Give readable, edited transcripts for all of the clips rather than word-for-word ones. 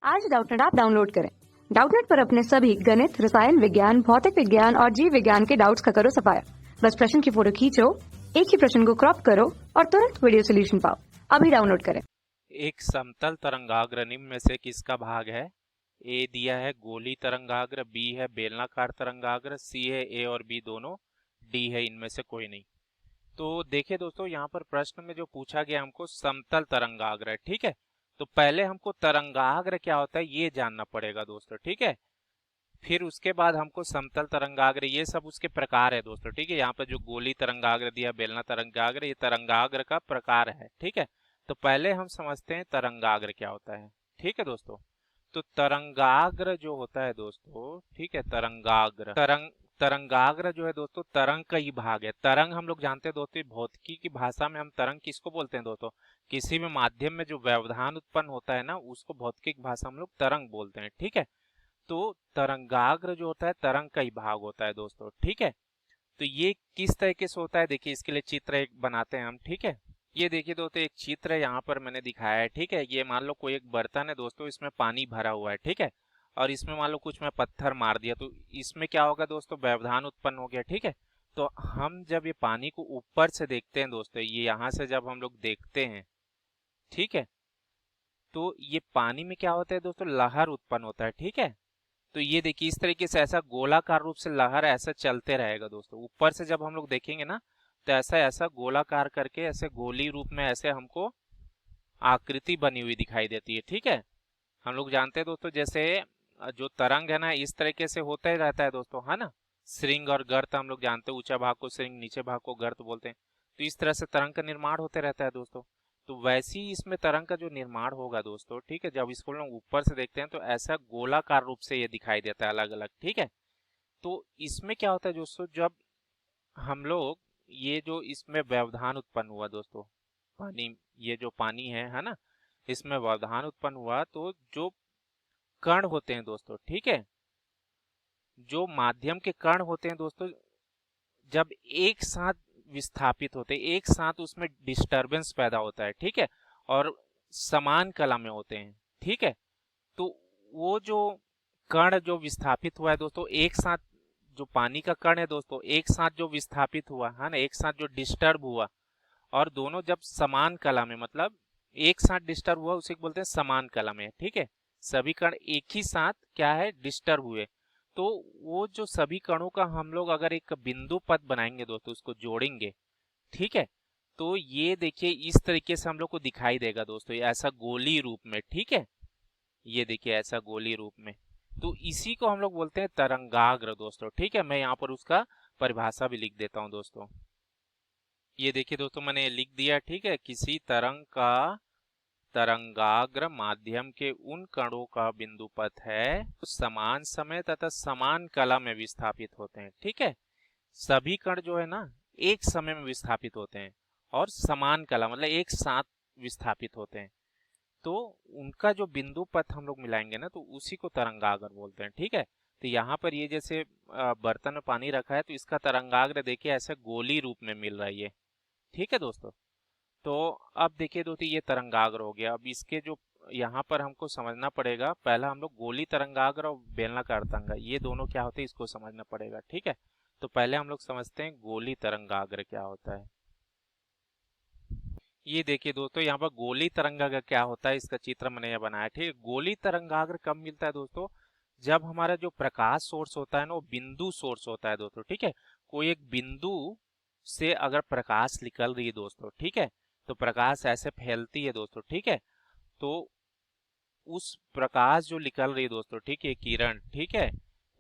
आज Doubtnut app download करें। Doubtnut पर अपने सभी गणित, रसायन विज्ञान, भौतिक विज्ञान और जीव विज्ञान के डाउट्स का करो सफाया। बस प्रश्न की फोटो खींचो, एक ही प्रश्न को क्रॉप करो और तुरंत वीडियो सोल्यूशन पाओ। अभी डाउनलोड करें। एक समतल तरंगाग्र निम्न में से किसका भाग है? ए दिया है गोली तरंगाग्र, बी है बेलनाकार तरंगाग्र, सी है ए और बी दोनों, डी है इनमें से कोई नहीं। तो देखिए दोस्तों, यहाँ पर प्रश्न में जो पूछा गया हमको समतल तरंगाग्र है, ठीक है। तो पहले हमको तरंगाग्र क्या होता है ये जानना पड़ेगा दोस्तों, ठीक है। फिर उसके बाद हमको समतल तरंगाग्र, ये सब उसके प्रकार है दोस्तों, ठीक है। यहाँ पर जो गोली तरंगाग्र दिया, बेलना तरंगाग्र, ये तरंगाग्र का प्रकार है, ठीक है। तो पहले हम समझते हैं तरंगाग्र क्या होता है, ठीक है दोस्तों। तो तरंगाग्र जो होता है दोस्तों, ठीक है, तरंगाग्र जो है दोस्तों, तरंग का ही भाग है। तरंग हम लोग जानते हैं दोस्तों, भौतिकी की भाषा में हम तरंग किसको बोलते हैं दोस्तों? किसी भी माध्यम में जो व्यवधान उत्पन्न होता है ना, उसको भौतिकी भाषा में हम लोग तरंग बोलते हैं, ठीक है। तो तरंगाग्र जो होता है तरंग का ही भाग होता है दोस्तों, ठीक है। तो ये किस तरीके से होता है, देखिए इसके लिए चित्र एक बनाते हैं हम, ठीक है। ये देखिए दोस्तों, एक चित्र है यहाँ पर मैंने दिखाया है, ठीक है। ये मान लो कोई एक बर्तन है दोस्तों, इसमें पानी भरा हुआ है, ठीक है। और इसमें मान लो कुछ मैं पत्थर मार दिया, तो इसमें क्या होगा दोस्तों? व्यवधान उत्पन्न हो गया, ठीक है। तो हम जब ये पानी को ऊपर से देखते हैं दोस्तों, ये यहाँ से जब हम लोग देखते हैं, ठीक है, तो ये पानी में क्या होता है दोस्तों? लहर उत्पन्न होता है, ठीक है। तो ये देखिए इस तरीके से ऐसा गोलाकार रूप से लहर ऐसा चलते रहेगा दोस्तों। ऊपर से जब हम लोग देखेंगे ना, तो ऐसा ऐसा गोलाकार करके ऐसे गोली रूप में ऐसे हमको आकृति बनी हुई दिखाई देती है, ठीक है। हम लोग जानते हैं दोस्तों, जैसे जो तरंग है ना, इस तरीके से होता ही रहता है दोस्तों, है ना। श्रृंग और गर्त हम लोग जानते हैं, ऊंचा भाग को श्रृंग, नीचे भाग को गर्त बोलते हैं। तो इस तरह से तरंग का निर्माण होते रहता है दोस्तों। तो वैसे ही इसमें तरंग का जो निर्माण होगा दोस्तों, ठीक है, जब इसको लोग ऊपर से देखते हैं तो ऐसा गोलाकार रूप से ये दिखाई देता है अलग अलग, ठीक है। तो इसमें क्या होता है दोस्तों, जब हम लोग ये जो इसमें व्यवधान उत्पन्न हुआ दोस्तों, पानी, ये जो पानी है ना, इसमें व्यवधान उत्पन्न हुआ, तो जो कण होते हैं दोस्तों, ठीक है, जो माध्यम के कण होते हैं दोस्तों, जब एक साथ विस्थापित होते हैं, एक साथ उसमें डिस्टरबेंस पैदा होता है, ठीक है, और समान कला में होते हैं, ठीक है। तो वो जो कण जो विस्थापित हुआ है दोस्तों, एक साथ जो पानी का कण है दोस्तों, एक साथ जो विस्थापित हुआ है ना, एक साथ जो डिस्टर्ब हुआ, और दोनों जब समान कला में, मतलब एक साथ डिस्टर्ब हुआ, उसे बोलते हैं समान कला में, ठीक है। सभी कण एक ही साथ क्या है, डिस्टर्ब हुए। तो वो जो सभी कणों का हम लोग अगर एक बिंदु पद बनाएंगे दोस्तों, उसको जोड़ेंगे, ठीक है, तो ये देखिए इस तरीके से हम लोग को दिखाई देगा दोस्तों, ये ऐसा गोली रूप में, ठीक है। ये देखिए ऐसा गोली रूप में। तो इसी को हम लोग बोलते हैं तरंगाग्र दोस्तों, ठीक है। मैं यहाँ पर उसका परिभाषा भी लिख देता हूँ दोस्तों। ये देखिए दोस्तों, मैंने लिख दिया, ठीक है। किसी तरंग का तरंगाग्र माध्यम के उन कणों का बिंदु पथ है जो समान समय तथा समान कला में विस्थापित होते हैं, ठीक है। सभी कण जो है ना, एक समय में विस्थापित होते हैं और समान कला मतलब एक साथ विस्थापित होते हैं। तो उनका जो बिंदु पथ हम लोग मिलाएंगे ना, तो उसी को तरंगाग्र बोलते हैं, ठीक है। तो यहाँ पर ये जैसे बर्तन में पानी रखा है, तो इसका तरंगाग्र देखिए ऐसे गोली रूप में मिल रहा है ये, ठीक है दोस्तों। तो अब देखिए दोस्तों, ये तरंगाग्र हो गया। अब इसके जो यहाँ पर हमको समझना पड़ेगा, पहला हम लोग गोली तरंगाग्र और बेलनाकार तरंग, ये दोनों क्या होते हैं इसको समझना पड़ेगा, ठीक है। तो पहले हम लोग समझते हैं गोली तरंगाग्र क्या होता है। ये देखिए दोस्तों, यहाँ पर गोली तरंगाग्र क्या होता है, इसका चित्र मैंने यहाँ बनाया, ठीक है। गोली तरंगाग्र कब मिलता है दोस्तों? जब हमारा जो प्रकाश सोर्स होता है ना, वो बिंदु सोर्स होता है दोस्तों, ठीक है। कोई एक बिंदु से अगर प्रकाश निकल रही है दोस्तों, ठीक है, तो प्रकाश ऐसे फैलती है दोस्तों, ठीक है। तो उस प्रकाश जो निकल रही है दोस्तों, ठीक है, किरण, ठीक है,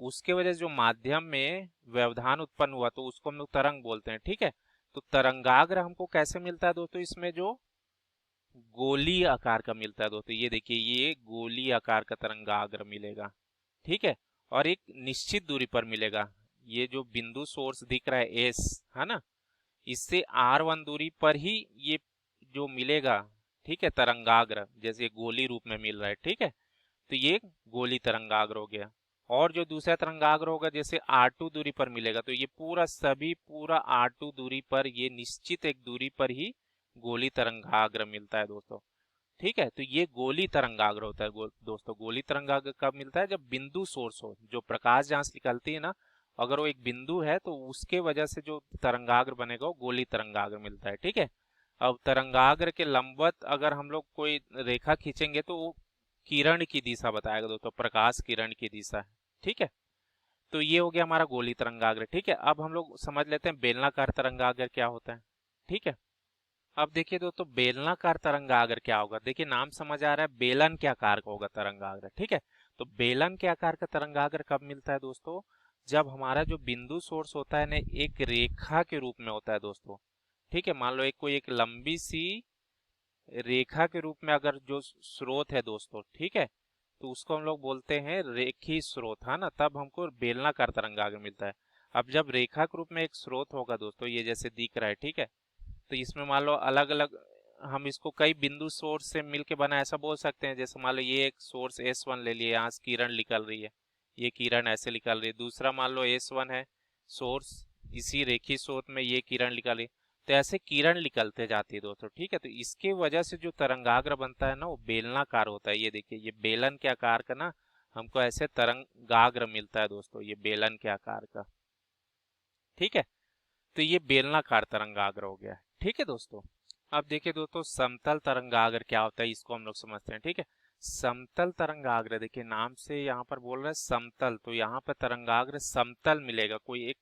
उसके वजह से जो माध्यम में व्यवधान उत्पन्न हुआ, तो उसको हम लोग तरंग बोलते हैं, ठीक है। तो तरंगाग्र हमको कैसे मिलता है दोस्तों? इसमें जो गोली आकार का मिलता है दोस्तों, ये देखिए ये गोली आकार का तरंगाग्र मिलेगा, ठीक है। और एक निश्चित दूरी पर मिलेगा। ये जो बिंदु सोर्स दिख रहा है एस, है ना, इससे R1 दूरी पर ही ये जो मिलेगा, ठीक है, तरंगाग्र, जैसे गोली रूप में मिल रहा है, ठीक है। तो ये गोली तरंगाग्र हो गया। और जो दूसरा तरंगाग्र होगा, जैसे R2 दूरी पर मिलेगा, तो ये पूरा सभी पूरा R2 दूरी पर, ये निश्चित एक दूरी पर ही गोली तरंगाग्र मिलता है दोस्तों, ठीक है। तो ये गोली तरंगाग्र होता है दोस्तों। गोली तरंगाग्र कब मिलता है? जब बिंदु सोर्स हो, जो प्रकाश जहां से निकलती है ना, अगर वो एक बिंदु है तो उसके वजह से जो तरंगाग्र बनेगा वो गोली तरंगाग्र मिलता है। ठीक है। अब तरंगाग्र के लंबवत अगर हम लोग कोई रेखा खींचेंगे तो वो किरण की दिशा बताएगा दोस्तों, प्रकाश किरण की दिशा है। ठीक है। तो ये हो गया हमारा गोली तरंगाग्र। ठीक है। अब हम लोग समझ लेते हैं बेलनाकार तरंगाग्र क्या होता है। ठीक है। अब देखिए दोस्तों, बेलनाकार तरंगाग्र क्या होगा। देखिए नाम समझ आ रहा है, बेलन के आकार का होगा तरंगाग्र। ठीक है। तो बेलन के आकार का तरंगाग्र कब मिलता है दोस्तों? जब हमारा जो बिंदु सोर्स होता है ना, एक रेखा के रूप में होता है दोस्तों। ठीक है। मान लो एक लंबी सी रेखा के रूप में अगर जो स्रोत है दोस्तों, ठीक है, तो उसको हम लोग बोलते हैं रेखी स्रोत, है ना। तब हमको बेलनाकार तरंगाग्र मिलता है। अब जब रेखा के रूप में एक स्रोत होगा दोस्तों, ये जैसे दिख रहा है, ठीक है, तो इसमें मान लो अलग अलग हम इसको कई बिंदु सोर्स से मिलके बना ऐसा बोल सकते हैं। जैसे मान लो ये एक सोर्स S1 ले लिए, यहाँ से किरण निकल रही है, ये किरण ऐसे निकल रही है। दूसरा मान लो S1 है सोर्स, इसी रेखी स्रोत में ये किरण निकल रही है। तो ऐसे किरण निकलते जाती है दोस्तों। ठीक है। तो इसके वजह से जो तरंगाग्र बनता है ना, वो बेलनाकार होता है। ये देखिए, ये बेलन के आकार का ना हमको ऐसे तरंगाग्र मिलता है दोस्तों, ये बेलन के आकार का। ठीक है। तो ये बेलनाकार तरंगाग्र हो गया। ठीक है दोस्तों। अब देखिए दोस्तों, समतल तरंगाग्र क्या होता है, इसको हम लोग समझते हैं। ठीक है। समतल तरंगाग्र, देखिए नाम से यहाँ पर बोल रहा है समतल, तो यहाँ पर तरंगाग्र समतल मिलेगा, कोई एक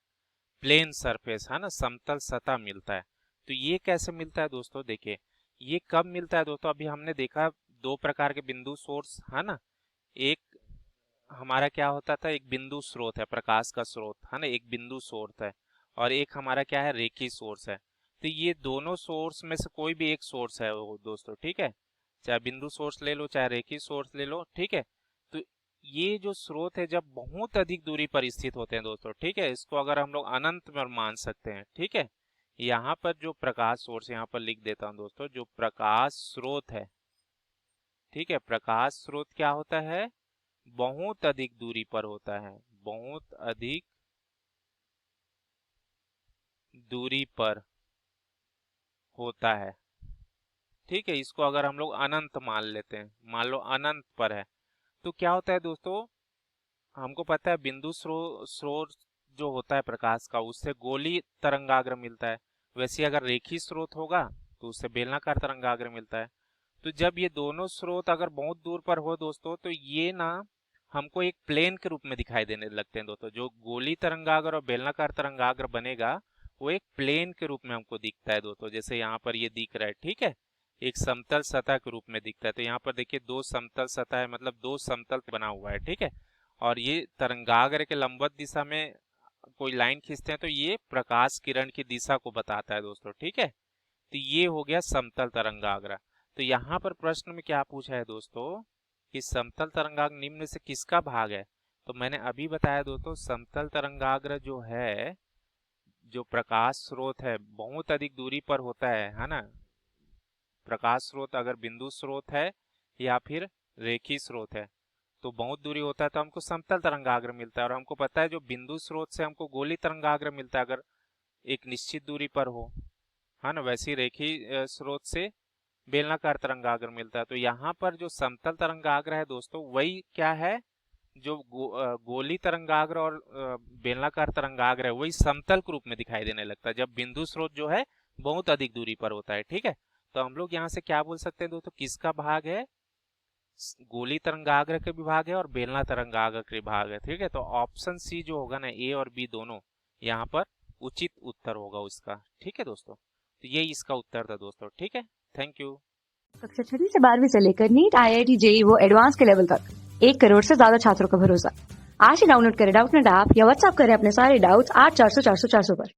प्लेन सरफेस है ना, समतल सतह मिलता है। तो ये कैसे मिलता है दोस्तों? देखिए ये कब मिलता है दोस्तों? अभी हमने देखा दो प्रकार के बिंदु सोर्स है ना। एक हमारा क्या होता था, एक बिंदु स्रोत है, प्रकाश का स्रोत है ना, एक बिंदु स्रोत है, और एक हमारा क्या है, रेखी सोर्स है। तो ये दोनों सोर्स में से कोई भी एक सोर्स है वो दोस्तों। ठीक है। चाहे बिंदु सोर्स ले लो, चाहे रेखी सोर्स ले लो। ठीक है। तो ये जो स्रोत है जब बहुत अधिक दूरी पर स्थित होते हैं दोस्तों, ठीक है, इसको अगर हम लोग अनंत में मान सकते हैं। ठीक है। यहाँ पर जो प्रकाश सोर्स, यहाँ पर लिख देता हूँ दोस्तों, जो प्रकाश स्रोत है, ठीक है, प्रकाश स्रोत क्या होता है, बहुत अधिक दूरी पर होता है, बहुत अधिक दूरी पर होता है। ठीक है। इसको अगर हम लोग अनंत मान लेते हैं, मान लो अनंत पर है, तो क्या होता है दोस्तों, हमको पता है बिंदु स्रोत जो होता है प्रकाश का, उससे गोली तरंगाग्र मिलता है। वैसे अगर रेखी स्रोत होगा तो उससे बेलनाकार तरंगाग्र मिलता है। तो जब ये दोनों स्रोत अगर बहुत दूर पर हो दोस्तों, तो ये ना हमको एक प्लेन के रूप में दिखाई देने लगते हैं दोस्तों। जो गोली तरंगाग्र और बेलनाकार तरंगाग्र बनेगा वो एक प्लेन के रूप में हमको दिखता है दोस्तों। जैसे यहाँ पर ये दिख रहा है, ठीक है, एक समतल सतह के रूप में दिखता है। तो यहाँ पर देखिए दो समतल सतह है, मतलब दो समतल बना हुआ है। ठीक है। और ये तरंगाग्र के लंबवत दिशा में कोई लाइन खींचते हैं तो ये प्रकाश किरण की दिशा को बताता है दोस्तों। ठीक है। तो ये हो गया समतल तरंगाग्र। तो यहाँ पर प्रश्न में क्या पूछा है दोस्तों कि समतल तरंगाग्र निम्न में से किसका भाग है। तो मैंने अभी बताया दोस्तों, समतल तरंगाग्र जो है, जो प्रकाश स्रोत है बहुत अधिक दूरी पर होता है ना। प्रकाश स्रोत अगर बिंदु स्रोत है या फिर रेखी स्रोत है तो बहुत दूरी होता है, तो हमको समतल तरंगाग्र मिलता है। और हमको पता है जो बिंदु स्रोत से हमको गोली तरंगाग्र मिलता है अगर एक निश्चित दूरी पर हो, है ना। वैसी रेखी स्रोत से बेलनाकार तरंगाग्र मिलता है। तो यहाँ पर जो समतल तरंगाग्र है दोस्तों, वही क्या है, जो गोली तरंगाग्र और बेलनाकार तरंगाग्र है, वही समतल के रूप में दिखाई देने लगता है जब बिंदु स्रोत जो है बहुत अधिक दूरी पर होता है। ठीक है। तो हम लोग यहाँ से क्या बोल सकते हैं दोस्तों, किसका भाग है, गोली तरंगाग्र के विभाग है और बेलना तरंगाग्र के विभाग है। ठीक है। तो ऑप्शन सी जो होगा ना, ए और बी दोनों यहाँ पर उचित उत्तर होगा उसका। ठीक है दोस्तों। तो ये इसका उत्तर था दोस्तों। ठीक है। Thank you. कक्षा 6 से 12वीं से लेकर नीट, IIT, JEE वो एडवांस के लेवल तक 1 करोड़ से ज्यादा छात्रों का भरोसा। आज ही डाउनलोड करें डाउटनेट ऐप या व्हाट्सएप करें अपने सारे डाउट्स 8400 400 400 पर।